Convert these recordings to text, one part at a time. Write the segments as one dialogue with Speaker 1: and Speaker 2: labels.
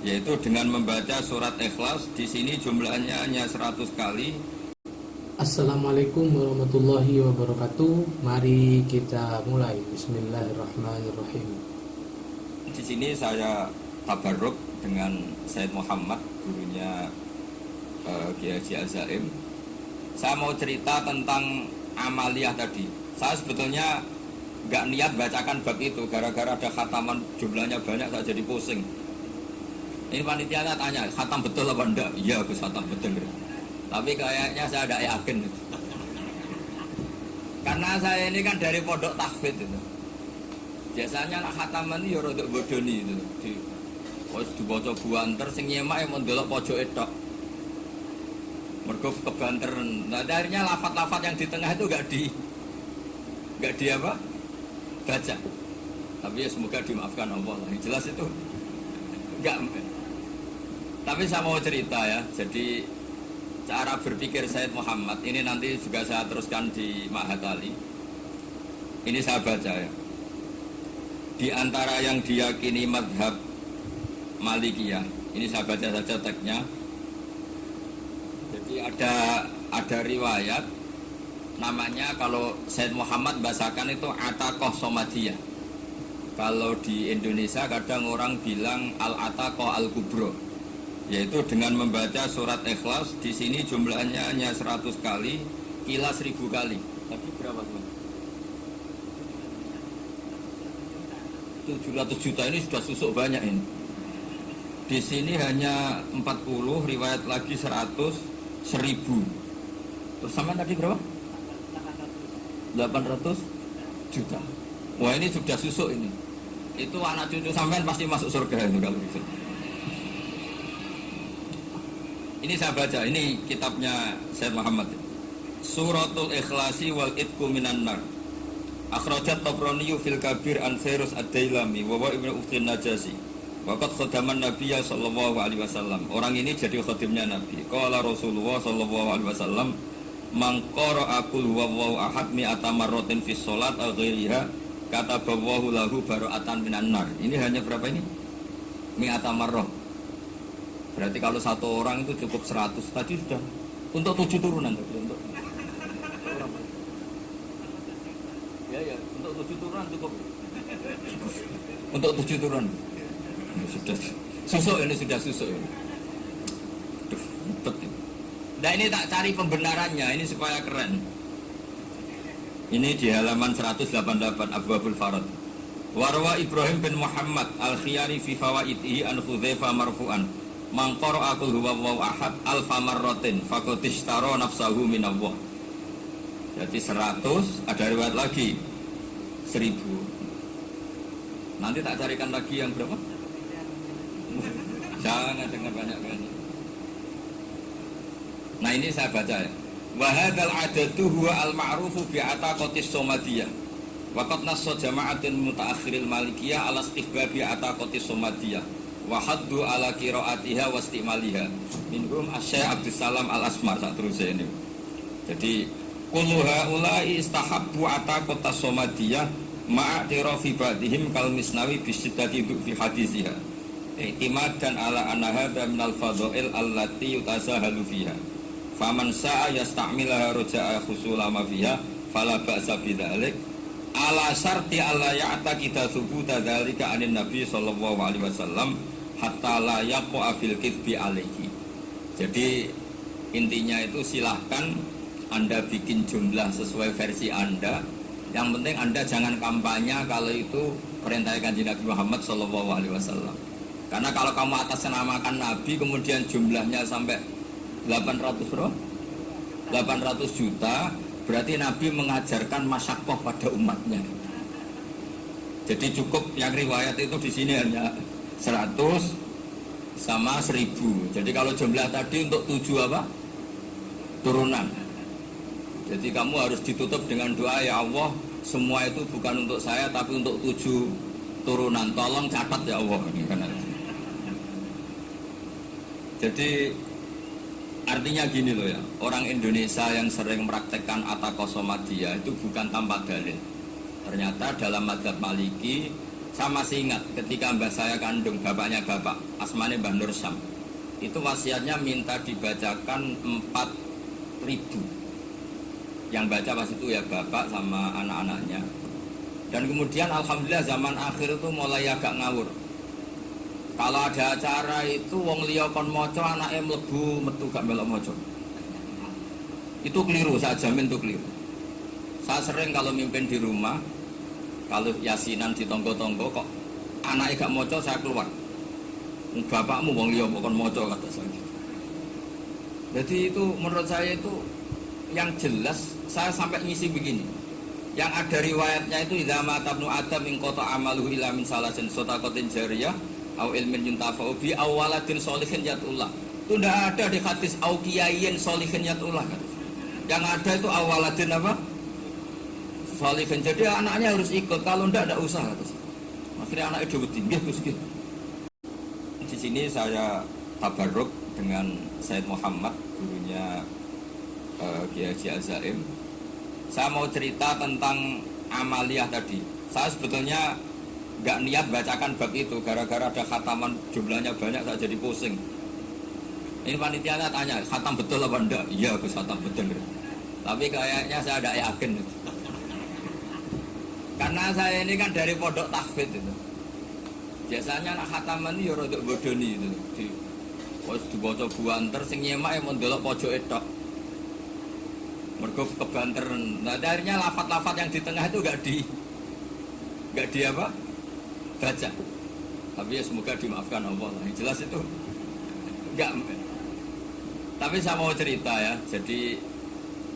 Speaker 1: yaitu dengan membaca surat Ikhlas. Di sini jumlahnya hanya 100 kali.
Speaker 2: Assalamualaikum warahmatullahi wabarakatuh. Mari kita mulai. Bismillahirrahmanirrahim.
Speaker 1: Di sini saya tabarruk dengan Said Muhammad, gurunya Kiai Haji Azaim. Saya mau cerita tentang amaliyah tadi. Saya sebetulnya nggak niat bacakan bab itu, gara-gara ada khataman jumlahnya banyak, saya jadi pusing. Ini panitianya tanya, khatam betul apa enggak? Iya, Gus, khatam betul. Tapi kayaknya saya tidak yakin. Karena saya ini kan dari pondok tahfidz itu. Biasanya nak khataman itu ya rodok bodoni itu. Dibaca buanter sing nyemak yang mendelok pojok tok. Mergo kebanteran. Nah, akhirnya lafat-lafat yang di tengah itu enggak di apa? Baca. Tapi ya semoga dimaafkan Allah. Yang jelas itu enggak. Tapi saya mau cerita ya. Jadi cara berpikir Said Muhammad ini nanti juga saya teruskan di Ma'had Ali. Ini saya baca ya. Di antara yang diyakini madhab Malikiyah, ini saya baca saja teksnya. Jadi ada riwayat namanya, kalau Said Muhammad bahasakan itu Ataqah Somadiyah. Kalau di Indonesia kadang orang bilang Al-Ataqah Al-Kubro, yaitu dengan membaca surat Ikhlas. Di sini jumlahnya hanya 100 kali, kila 1000 kali. Tadi berapa teman? 700 juta, ini sudah susuk banyak ini. Di sini hanya 40, riwayat lagi 100, 1000. Terus sama tadi berapa? 800 juta. Wah, ini sudah susuk ini. Itu anak cucu sampean pasti masuk surga itu kalau gitu. Ini saya baca, ini kitabnya Said Muhammad. Suratul Ikhlasi wal Itqu minan nar. Akhrajat Tabrani fil Kabir an Fairuz ad-Dailami wa wa Ibnu Uqtin Najasi. Waqad khadaman Nabiyya sallallahu alaihi wasallam. Orang ini jadi khadimnya Nabi. Qala Rasulullah sallallahu alaihi wasallam, "Man qara'a qul huwallahu ahad mi'ata marratin fi shalat aw ghairiha, kataballahu lahu bara'atan minan nar." Ini hanya berapa ini? Mi'ata marrah. Berarti kalau satu orang itu cukup 100. Tadi sudah untuk 7 turunan tadi, untuk ya untuk 7 turunan cukup. Untuk 7 turunan. Sudah susuk ini, sudah susuk ini. Nah, ini tak cari pembenarannya ini supaya keren. Ini di halaman 188 Abwabul Farad. Warwa Ibrahim bin Muhammad Al-Khiyari fi Fawaidihi an Hudzaifah marfu'an, "Man qara'a qul huwallahu ahad alfa marratin faqad ishtara nafsahu minallah." Jadi 100, ada riwayat lagi 1000. Nanti tak carikan lagi yang berapa? Jangan dengar banyak-banyak. Nah, ini saya baca ya. Wa hadzal adatu huwa al-ma'rufu bi ataqatis somadiyah. Wa qad nassa jama'atun mutaakhiril malikiyah ala istihbabi ataqatis somadiyah wa haddu ala qiraatiha wa istimaliha. Minhum Asy-Syaikh Abdus Salam Al-Asmar, sak terusé ini. Jadi kullu haula'i istahabbu ataqatas somadiyah ma'atirafi ba'dihim kal misnawi bisiddati fi hadisiha. I'timadan ala anna hadha minal fadha'il allati yutasahalu fiha. Faman sa'a yasta'milaha raja'a khusula ma fiha fala ba'sa bidzalik ala syarti alla ya'taqida thubuta dzalika anin nabi sallallahu alaihi wasallam hatta la yaqa fil kitsbi alaihi. Jadi intinya itu silahkan Anda bikin jumlah sesuai versi Anda. Yang penting Anda jangan kampanye kalau itu perintah Kanjeng Nabi Muhammad sallallahu alaihi wasallam. Karena kalau kamu atas namakan Nabi kemudian jumlahnya sampai 800 juta, berarti Nabi mengajarkan masyaqqah pada umatnya. Jadi cukup yang riwayat itu di sini hanya 100 sama 1000. Jadi kalau jumlah tadi untuk 7 apa? Turunan. Jadi kamu harus ditutup dengan doa, ya Allah, semua itu bukan untuk saya tapi untuk 7 turunan. Tolong catat ya Allah. Jadi artinya gini loh ya, orang Indonesia yang sering mempraktekkan Ataqah Somadiyah itu bukan tanpa dalil. Ternyata dalam mazhab Maliki Saya masih ingat ketika mbah saya kandung, bapaknya bapak, asmane Mbah Nur Syam. Itu wasiatnya minta dibacakan 4.000. Yang baca pas itu ya bapak sama anak-anaknya. Dan kemudian alhamdulillah zaman akhir itu mulai agak ngawur. Kalau ada acara itu wong liya kon maca anake mlebu metu gak melok maca. Itu keliru, saya jamin itu keliru. Saya sering kalau mimpin di rumah, kalau yasinan di tonggo-tonggo kok anaknya gak moco, saya keluar. Bapakmu wong liya kok moco kata saya. Jadi itu menurut saya itu yang jelas. Saya sampai ngisi begini. Yang ada riwayatnya itu idza mata ibnu adam min qata amaluhu illa min salasin sadaqatin jariyah au ilmin yuntafa'u bi aw waladin sholihin yatullah. Itu tidak ada di hadis au kiyayin sholihin yatullah. Yang ada itu awaladin apa? Sholihin. Jadi anaknya harus ikut, kalau tidak usah. Akhirnya anak itu tinggi terus gitu. Di sini saya tabarruk dengan Said Muhammad, gurunya Kiai Haji Al-Zaim. Saya mau cerita tentang amaliyah tadi. Saya sebetulnya nggak niat bacakan bab itu, gara-gara ada khataman jumlahnya banyak saya jadi pusing. Ini panitianya tanya, khatam betul apa enggak? Iya, Gus, khatam betul. Tapi kayaknya saya tidak yakin. Karena saya ini kan dari pondok tahfidz itu. Biasanya anak khataman ini ya rodok bodoni itu. Wis dibaca buanter sing nyemak mau ndelok pojoke tok. Mergo kebanteren. Nah, akhirnya lafaz-lafaz yang di tengah itu enggak di apa? Baca. Tapi ya semoga dimaafkan Allah. Yang jelas itu enggak. Tapi saya mau cerita ya. Jadi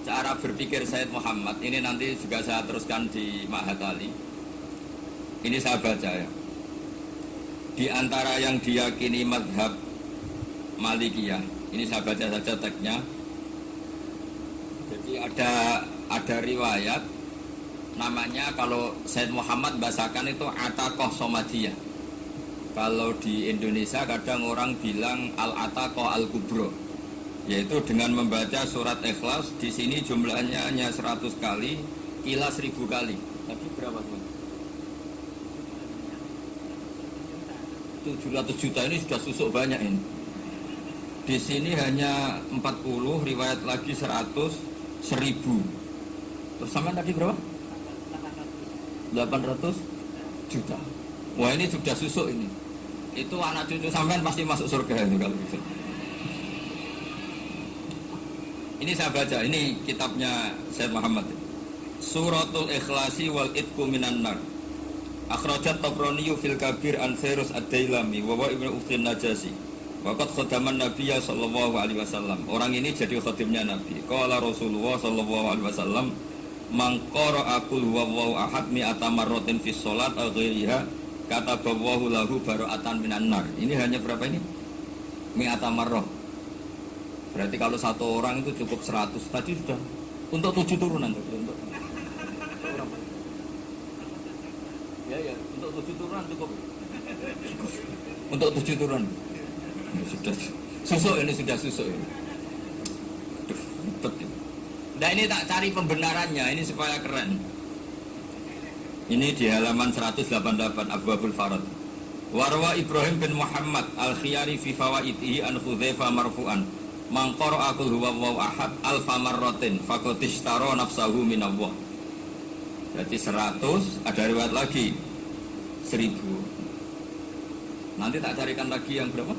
Speaker 1: cara berpikir Said Muhammad ini nanti juga saya teruskan di Ma'had Ali. Ini saya baca ya. Di antara yang diyakini madhab Malikiyah, ini saya baca saja teksnya. Jadi ada riwayat namanya, kalau Said Muhammad bahasakan itu Ataqah Somadiyah. Kalau di Indonesia kadang orang bilang Al-Ataqah Al-Kubro, yaitu dengan membaca surat Ikhlas. Di sini jumlahnya hanya 100 kali, kila 1000 kali. Tadi berapa tuh? 700 juta, ini sudah susuk banyak ini. Di sini hanya 40, riwayat lagi 100, 1000. Terus sampai tadi berapa? 800 juta. Wah, ini sudah susuk ini. Itu anak cucu sampean pasti masuk surga itu kalau gitu. Ini saya baca, ini kitabnya Said Muhammad. Suratul Ikhlasi wal Itqu minan nar. Akhrajat Tabrani fil Kabir an Fairuz Ad-Dailami wa Ibnu Uqtin Najasi. Waqad khadaman Nabiyya sallallahu alaihi wasallam. Orang ini jadi khadimnya Nabi. Qala Rasulullah sallallahu alaihi wasallam, "Man qara'a qul huwallahu ahad mi'ata marratin fi shalat aw ghairiha, kataballahu lahu bara'atan minan nar." Ini hanya berapa ini? Mi'ata marrah. Berarti kalau satu orang itu cukup 100. Tadi sudah untuk 7 turunan tadi untuk orang. Ya, untuk 7 turunan cukup. Untuk 7 turunan. Ini sudah susuk, ini sudah susuk ini. Aduh, ribet ini. Nah, ini tak cari pembenarannya, ini supaya keren. Ini di halaman 188 Abwabul Farad. Warwa Ibrahim bin Muhammad Al-Khiyari fi Fawaidihi an Hudzaifah marfu'an. Man qara'a qul huwallahu ahad alfa marratin faqad ishtara nafsahu minallah. Berarti 100, ada riwayat lagi 1000. Nanti tak carikan lagi yang berapa?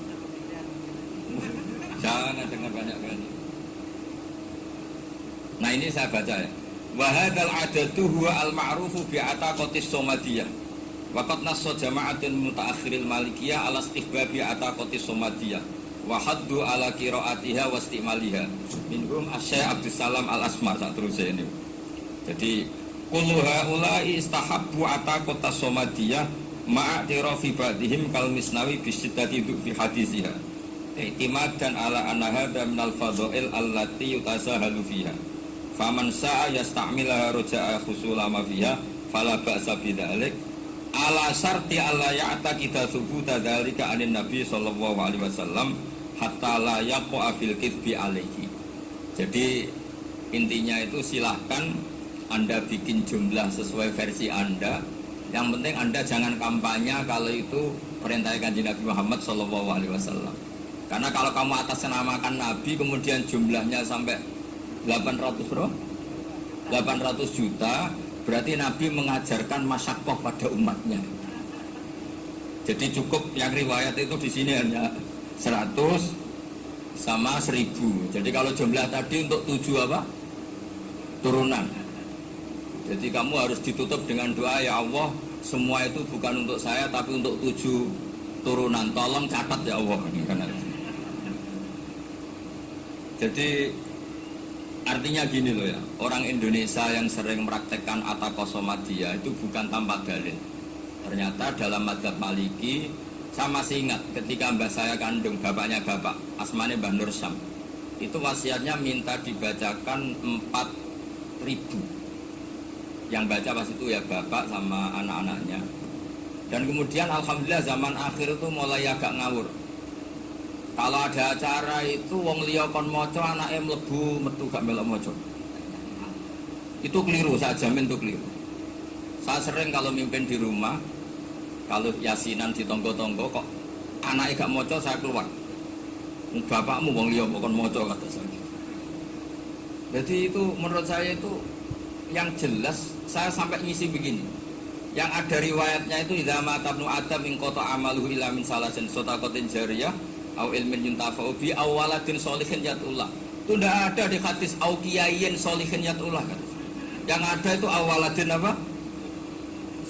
Speaker 1: Jangan dengar banyak kali. Nah, ini saya baca ya. Wa hadzal adadu huwa al-ma'rufu bi ataqatis somadiyah. Wa qad nassa jama'atun mutaakhiril malikiyah ala istihbabi ataqatis somadiyah. Wa haddu ala qiraatiha wa istimaliha. Minhum Asy-Syaikh Abdus Salam Al-Asmar sak terus ini. Jadi kullu haula'i istahabbu ataqatas somadiyah ma'a tirafi ba'dihim kal misnawi bi syiddati fi hadisiha. I'timadan ala anna hadha minal fadha'il allati yutasahalu fiha. Faman sa'a yasta'milaha roja'a khusula ma fiha fala ba'sa bidzalik ala syarti alla ya'taqida thubuta dzalika anin nabi sallallahu alaihi wasallam hatta la yaqa fil kitsbi alaihi. Jadi intinya itu silahkan Anda bikin jumlah sesuai versi Anda, Yang penting Anda jangan kampanye kalau itu perintah Kanjeng Nabi Muhammad SAW. Karena kalau kamu atasnamakan Nabi kemudian jumlahnya sampai 800 bro, 800 juta, berarti Nabi mengajarkan masyaqqah pada umatnya. Jadi cukup yang riwayat itu di sini hanya 100 sama 1000. Jadi kalau jumlah tadi untuk 7 apa? Turunan. Jadi kamu harus ditutup dengan doa, ya Allah, semua itu bukan untuk saya tapi untuk 7 turunan. Tolong catat ya Allah. Jadi artinya gini loh ya, orang Indonesia yang sering mempraktekkan atakosomadia itu bukan tanpa dalil. Ternyata dalam madzhab Maliki, saya masih ingat ketika mbah saya kandung, bapaknya bapak, asmane Mbah Nur Syam, itu wasiatnya minta dibacakan 4.000. Yang baca pas itu ya bapak sama anak-anaknya. Dan kemudian alhamdulillah zaman akhir itu mulai agak ngawur. Kalau ada acara itu wong liya kon maca anake mlebu metu gak melok maca. Itu keliru, saya jamin itu keliru. Saya sering kalau mimpin di rumah, kalau yasinan di tonggo-tonggo kok anaknya gak maca, saya keluar. Bapakmu wong liya kon maca kata saya. Jadi itu menurut saya itu yang jelas, saya sampai ngisi begini. Yang ada riwayatnya itu idza mata ibnu adam min qata amaluhu ila min salasin sadaqatin jariyah au ilmin yuntafa'u bi awaladin sholihin yatullah. Itu tidak ada di hadis au kiyayin sholihin yatullah kan. Yang ada itu awaladin apa?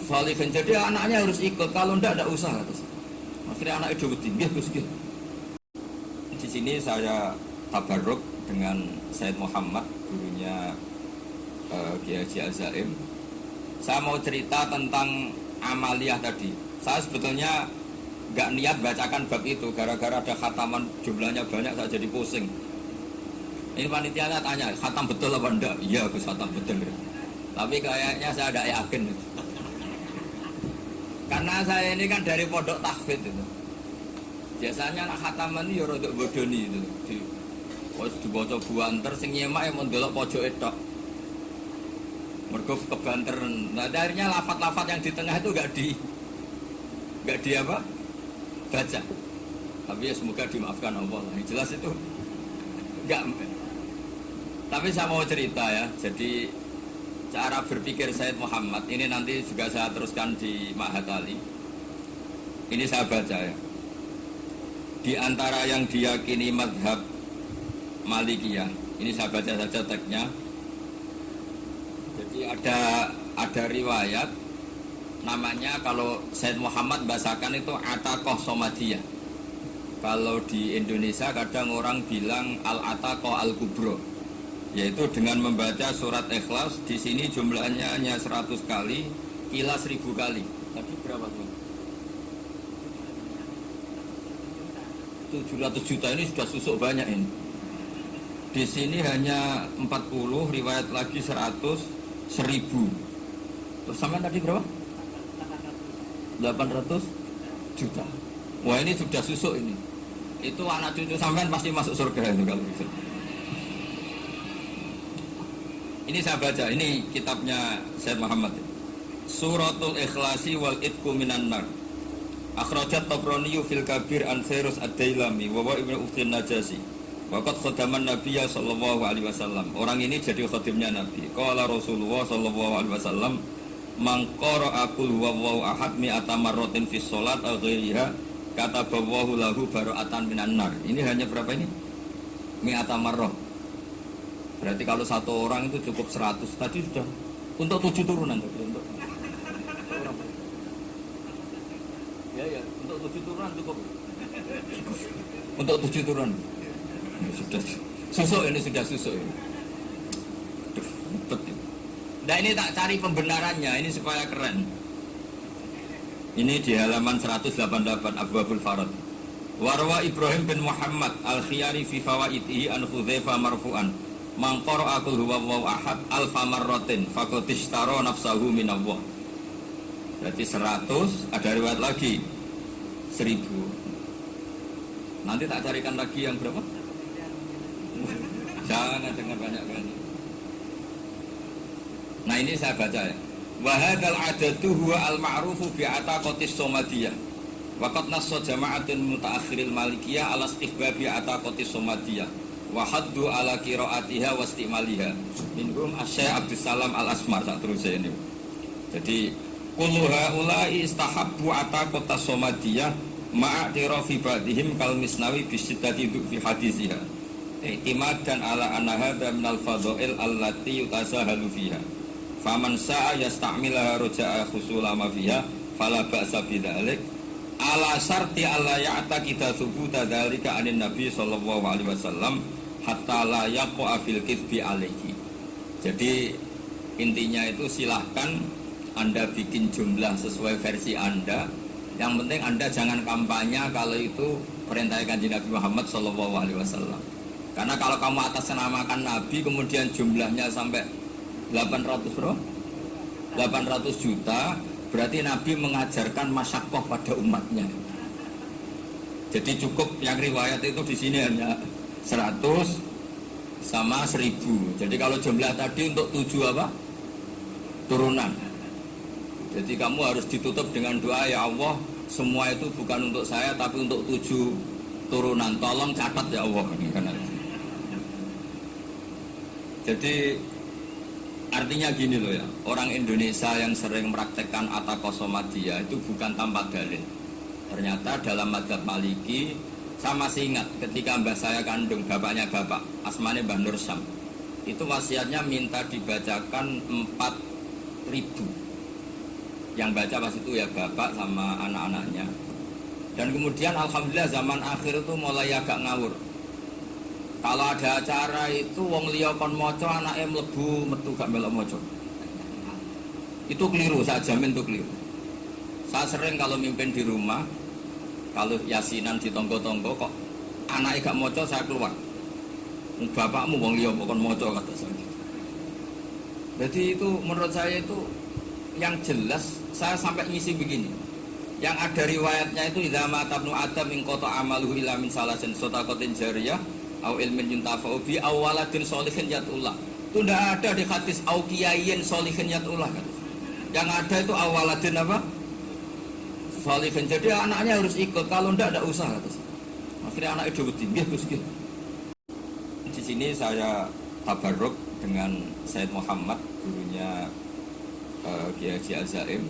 Speaker 1: Sholihin. Jadi anaknya harus ikut, kalau tidak usah kata. Akhirnya anak itu tinggi Gus. Di sini saya tabarruk dengan Said Muhammad, gurunya Kiai Haji Al-Zaim. Saya mau cerita tentang amaliyah tadi. Saya sebetulnya nggak niat bacakan bab itu, gara-gara ada khataman jumlahnya banyak saya jadi pusing. Ini panitianya tanya, khatam betul apa enggak? Iya Gus, khatam betul. Tapi kayaknya saya tidak yakin. Karena saya ini kan dari pondok tahfidz itu. Biasanya anak khataman ini ya rodok bodoni itu. Dibaca buanter sing nyemak yang mendelok pojok tok. Mergo kebanteran. Nah, akhirnya lafat-lafat yang di tengah itu enggak di apa? Baca. Tapi ya semoga dimaafkan Allah. Yang jelas itu enggak. Tapi saya mau cerita ya. Jadi cara berpikir Said Muhammad ini nanti juga saya teruskan di Ma'had Ali. Ini saya baca ya. Di antara yang diyakini madhab Malikiyah, ini saya baca saja teksnya. Jadi ada riwayat namanya, kalau Said Muhammad bahasakan itu Ataqah Somadiyah. Kalau di Indonesia kadang orang bilang Al-Ataqah Al-Kubro, yaitu dengan membaca surat Ikhlas. Di sini jumlahnya hanya 100 kali, ila 1000 kali. Tadi berapa tuh? 700 juta, ini sudah susuk banyak ini. Di sini hanya 40, riwayat lagi 100, 1000. Terus sampai tadi berapa? 800 juta. Wah, ini sudah susuk ini. Itu anak cucu sampean pasti masuk surga itu kalau gitu. Ini saya baca, ini kitabnya Said Muhammad. Suratul Ikhlasi wal Itqu minan nar. Akhrajat Tabrani fil Kabir an Fairuz ad-Dailami wa Ibnu Ukhtin Najasi. Waqat khadaman Nabiya sallallahu alaihi wasallam. Orang ini jadi khadimnya Nabi. Qala Rasulullah sallallahu alaihi wasallam, "Man qara'a qul huwallahu ahad mi'ata marratin fi shalat aw ghairiha kataballahu lahu bara'atan minan nar." Ini hanya berapa ini? Mi'ata marrah. Berarti kalau satu orang itu cukup 100. Tadi sudah untuk 7 turunan tadi untuk orang. Ya, untuk 7 turunan cukup. Untuk 7 turunan. Sudah susuk ini, sudah susuk ini. Nah, ini tak cari pembenarannya ini supaya keren. Ini di halaman 188 Abwabul Farad. Warwa Ibrahim bin Muhammad Al-Khiyari fi Fawaidihi an Hudzaifah marfu'an. Man qara'a qul huwallahu ahad alfa marratin faqad ishtara nafsahu minallah. Berarti 100, ada riwayat lagi 1000. Nanti tak carikan lagi yang berapa? Jangan dengar banyak kali. Nah, ini saya baca ya. Wa hadzal adatu huwa al-ma'rufu bi ataqatis somadiyah. Wa qad nassa jama'atun mutaakhiril malikiyah ala istihbabi ataqatis somadiyah wa haddu ala qiraatiha wa istimaliha. Minhum Asy-Syaikh Abdus Salam Al-Asmar sak terusé ini. Jadi kullu haula'i istahabbu ataqatas somadiyah ma'a tirafi ba'dihim kal misnawi bi syiddati fi hadisiha. I'timadan ala anna hadza minal fadha'il allati yutasahalu fiha. Faman sa'a yasta'milaha roja'a khusula ma fiha fala ba'sa bidzalik ala syarti alla ya'taqida thubuta dzalika anin nabi sallallahu alaihi wasallam hatta la yaqa fil kitsbi alaihi. Jadi intinya itu silahkan Anda bikin jumlah sesuai versi Anda. Yang penting Anda jangan kampanye kalau itu perintah Kanjeng Nabi Muhammad sallallahu alaihi wasallam. Karena kalau kamu atasnamakan Nabi kemudian jumlahnya sampai 800 juta, berarti Nabi mengajarkan masyaqqah pada umatnya. Jadi cukup yang riwayat itu di sini hanya 100 sama 1000. Jadi kalau jumlah tadi untuk 7 apa? Turunan. Jadi kamu harus ditutup dengan doa, ya Allah, semua itu bukan untuk saya tapi untuk 7 turunan. Tolong catat ya Allah. Jadi artinya gini loh ya, orang Indonesia yang sering mempraktekkan ataqosomadiyah itu bukan tanpa dalil. Ternyata dalam madzhab Maliki, saya masih ingat ketika mbah saya kandung, bapaknya bapak, asmane Mbah Nur Syam, itu wasiatnya minta dibacakan 4.000. Yang baca pas itu ya bapak sama anak-anaknya. Dan kemudian alhamdulillah zaman akhir itu mulai agak ngawur. Kalau ada acara itu wong liya kon maca anake mlebu metu gak melok maca. Itu keliru, saya jamin itu keliru. Saya sering kalau mimpin di rumah, kalau yasinan di tonggo-tonggo kok anake gak maca saya keluar. Bapakmu wong liya kon maca kata saya. Jadi itu menurut saya itu yang jelas saya sampai ngisi begini. Yang ada riwayatnya itu idza mata ibnu adam min qata amaluhu illa min salasin sadaqatin jariyah au ilmin yuntafa'u bi awaladin sholihin yatullah. Itu tidak ada di hadis au kiyayin sholihin yatullah kan. Yang ada itu awaladin apa? Sholihin. Jadi anaknya harus ikut, kalau tidak ada usah kata. Akhirnya anak itu tinggi Gus. Di sini saya tabarruk dengan Sayyid Muhammad, gurunya Kiai Haji Al-Zaim.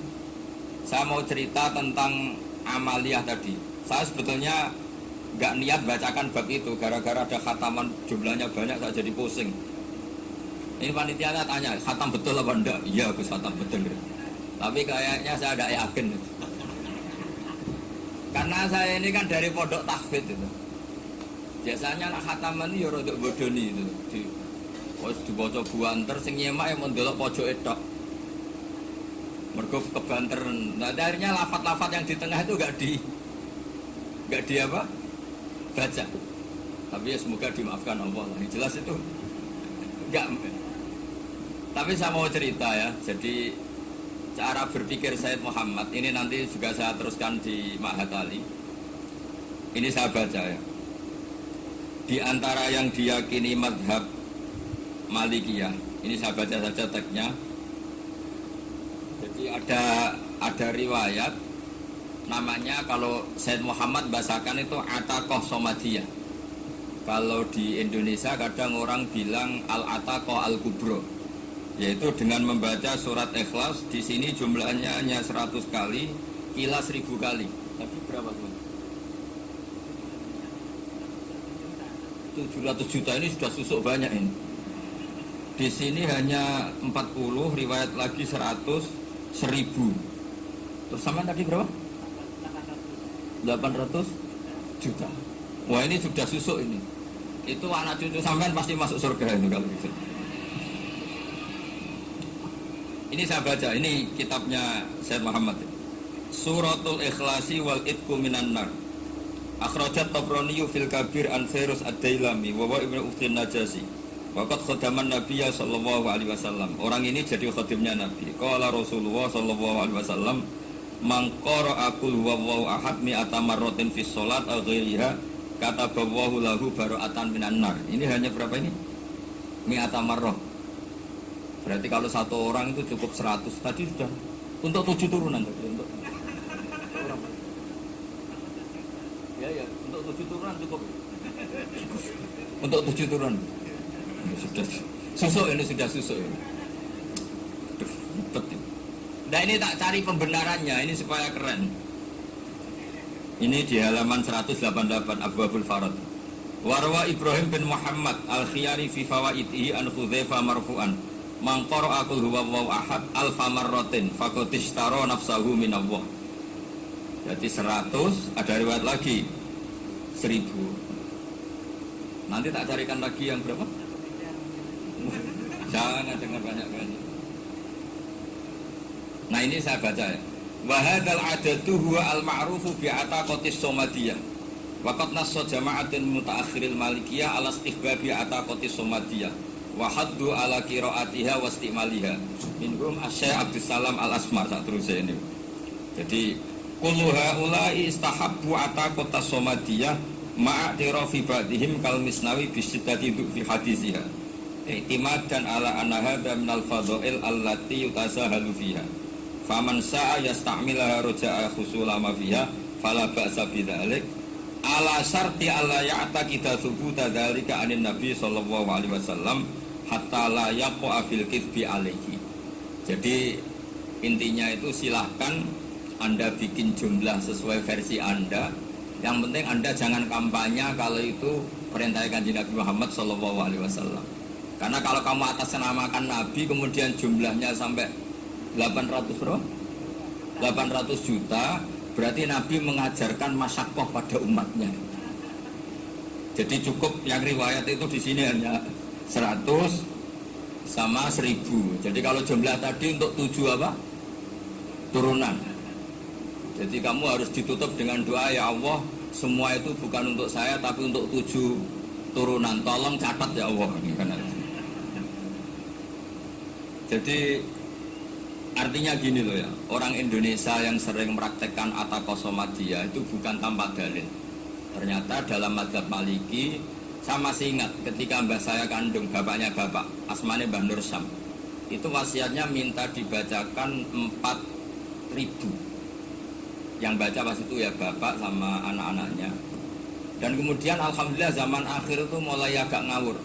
Speaker 1: Saya mau cerita tentang amaliyah tadi. Saya sebetulnya nggak niat bacakan bab itu, gara-gara ada khataman jumlahnya banyak saya jadi pusing. Ini panitianya tanya, khatam betul apa enggak? Iya Gus, khatam betul. Tapi kayaknya saya tidak yakin. Karena saya ini kan dari pondok tahfidz itu. Biasanya anak khataman ini ya rodok bodoni itu. Dibaca buanter sing nyemak yang mendelok pojok etok. Mergo kebanteran. Nah, akhirnya lafat-lafat yang di tengah itu enggak di apa? Baca. Tapi ya semoga dimaafkan Allah. Yang jelas itu enggak. Tapi saya mau cerita ya. Jadi cara berpikir Sayyid Muhammad ini nanti juga saya teruskan di Ma'had Ali. Ini saya baca ya. Di antara yang diyakini madhab Malikiyah, ini saya baca saja teksnya. Jadi ada riwayat namanya, kalau Sayyid Muhammad bahasakan itu ataqoh somadiyah. Kalau di Indonesia kadang orang bilang al-ataqoh al-kubro, yaitu dengan membaca surat Ikhlas. Di sini jumlahnya hanya 100 kali, kila 1000 kali. Tapi berapa tuh? 700 juta ini sudah susuk banyak ini. Di sini hanya 40, riwayat lagi 100, 1000. Terus sama tadi berapa? 800 juta. Wah ini sudah susuk ini. Itu anak cucu sampean pasti masuk surga itu kalau gitu. Ini saya baca, ini kitabnya Sayyid Muhammad. Suratul Ikhlasi wal Itqu minan nar. Akhrajat Tabrani fil Kabir an Fairuz ad-Dailami wa Ibnu Uftin Najasi. Waqad khadaman Nabiyya sallallahu alaihi wasallam. Orang ini jadi khadimnya Nabi. Qala Rasulullah sallallahu alaihi wasallam, "Man qara'a qul huwallahu ahad mi'ata marratin fi shalat aw ghairiha kataballahu lahu bara'atan minan nar." Ini hanya berapa ini? Mi'ata marrah. Berarti kalau satu orang itu cukup 100. Tadi sudah untuk 7 turunan tadi untuk orang. Ya, untuk 7 turunan cukup. Untuk 7 turunan. Ini sudah susuk ini sudah susuk ini. Aduh, nah ini tak cari pembenarannya ini supaya keren. Ini di halaman 188 Abwabul Farad. Warwa Ibrahim bin Muhammad al-Khiyari fi fawaidihi an Hudzaifah marfu'an. Man qara'a qul huwallahu ahad alfa marratin faqad ishtara nafsahu min Allah. Jadi 100, ada riwayat lagi 1000. Nanti tak carikan lagi yang berapa? Jangan dengar banyak-banyak. Nah ini saya baca ya. Wa hadzal adatu huwa al-ma'rufu bi ataqatis somadiyah. Waqad nassa jama'atun mutaakhiril malikiyah ala istihbabi ataqatis somadiyah. Wa haddu ala qiraatiha wa istimaliha. Minhum Asy-Syaikh Abdus Salam Al-Asmar sak terus ini. Jadi kullu haula'i istahabbu ataqatas somadiyah ma'a tirafi ba'dihim kal misnawi bi syiddati fi hadisiha. I'timadan ala anna hadza minal fadha'il allati yutasahalu fiha. Faman sa'a yasta'milaha roja'a khusula ma fiha fala ba'sa bidzalik ala syarti alla ya'taqida thubuta dzalika anin nabi sallallahu alaihi wasallam hatta la yaqa fil kitsbi alaihi. Jadi intinya itu silahkan Anda bikin jumlah sesuai versi Anda. Yang penting Anda jangan kampanye kalau itu perintah Kanjeng Nabi Muhammad sallallahu alaihi wasallam. Karena kalau kamu atasnamakan Nabi kemudian jumlahnya sampai 800 juta, berarti Nabi mengajarkan masyaqqah pada umatnya. Jadi cukup yang riwayat itu di sini hanya 100 sama 1000. Jadi kalau jumlah tadi untuk 7 apa? Turunan. Jadi kamu harus ditutup dengan doa, ya Allah, semua itu bukan untuk saya tapi untuk 7 turunan. Tolong catat ya Allah. Jadi artinya gini loh ya, orang Indonesia yang sering mempraktekkan ataqah somadiyah itu bukan tanpa dalil. Ternyata dalam mazhab Maliki, saya masih ingat ketika mbah saya kandung, bapaknya bapak, asmane Mbah Nur Syam, itu wasiatnya minta dibacakan 4.000. Yang baca pas itu ya bapak sama anak-anaknya. Dan kemudian alhamdulillah zaman akhir itu mulai agak ngawur.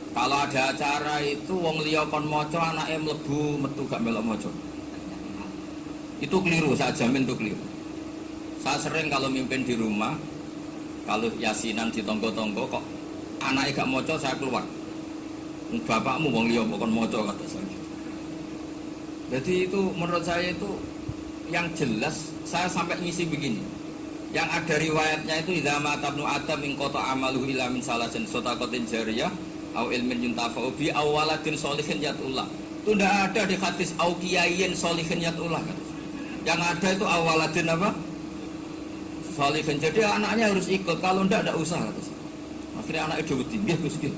Speaker 1: Kalau ada acara itu wong liya kon maca anake mlebu metu gak melok maca. Itu keliru, saya jamin itu keliru. Saya sering kalau mimpin di rumah, kalau yasinan di tonggo-tonggo kok anaknya gak maca saya keluar. Bapakmu wong liya kon maca kata saya. Jadi itu menurut saya itu yang jelas saya sampai ngisi begini. Yang ada riwayatnya itu idza mata ibnu adam min qata amaluhu ila min salasin sadaqatin jariyah au ilmin yuntafa'u bi awaladin sholihin yatullah. Itu tidak ada di hadis au kiyayin sholihin yatullah. Yang ada itu awaladin apa? Sholihin. Jadi anaknya harus ikut, kalau tidak usah. Akhirnya anaknya dawuh, nggih Gus nggih.